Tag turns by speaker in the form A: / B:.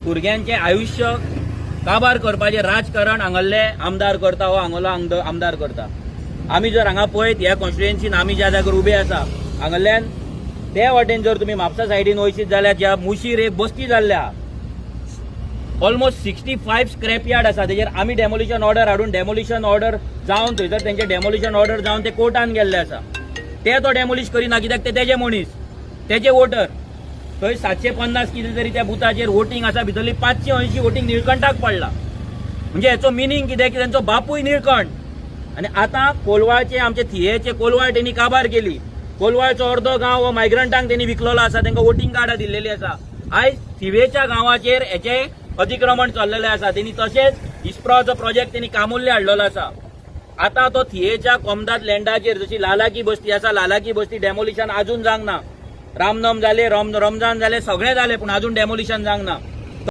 A: भुरग्यांचे आयुष्य काबार करपाचे राजकारण हांगल्ले आमदार करता हो हांगलो आमदार करता. आमी जर हांगा पळयत ह्या कॉन्स्टिट्युएन्सीन आमी ज्या जाग्यार उबे आसा हांगल्यान ते वाटेन जर तुमी म्हापसा सायडीन वयशीत जाल्यार ज्या मुशीर एक बस्ती जाल्ल्या ऑलमोस्ट 65 स्क्रॅप यार्ड आसा तेजेर आमी डेमोलिशन ऑर्डर हाडून डेमोलिशन ऑर्डर जावन थंयसर तेंचे डेमोलिशन ऑर्डर जावन ते कोर्टान गेल्ले आसा. ते तो डेमोलिश करिना कित्याक ते तेजे मनीस तेजे वोटर. थंय 750 कितें तरी त्या बुथाचेर वोटींग आसा भितरली 580 वोटींग निळकंठाक पडला. म्हणजे हेचो मिनींग कितें की तेंचो बापूय निळकंठ. आनी आतां कोलवाळचे आमचे थियेचे कोलवाळ तेणी काबार केली. कोलवाळचो अर्दो गांव हो मायग्रंटांक तेणी विकलेलो आसा, तांकां वोटींग कार्डां दिल्लेली आसा. आयज थिवेच्या गांवाचेर हेचे अतिक्रमण चल्लेलें आसा. तेणी तशेंच इस्प्रॉचो प्रोजेक्ट तेणी कामुल्ले हाडलेलो आसा. आतां तो थियेच्या कोमदात लँडाचेर जशी लालाकी बस्ती आसा लालाकी बस्ती डेमोलिशन आजून जावंक ना. रामनम जाले रमजान जाले सगळें जालें पूण आजून डेमोलिशन जावंक ना.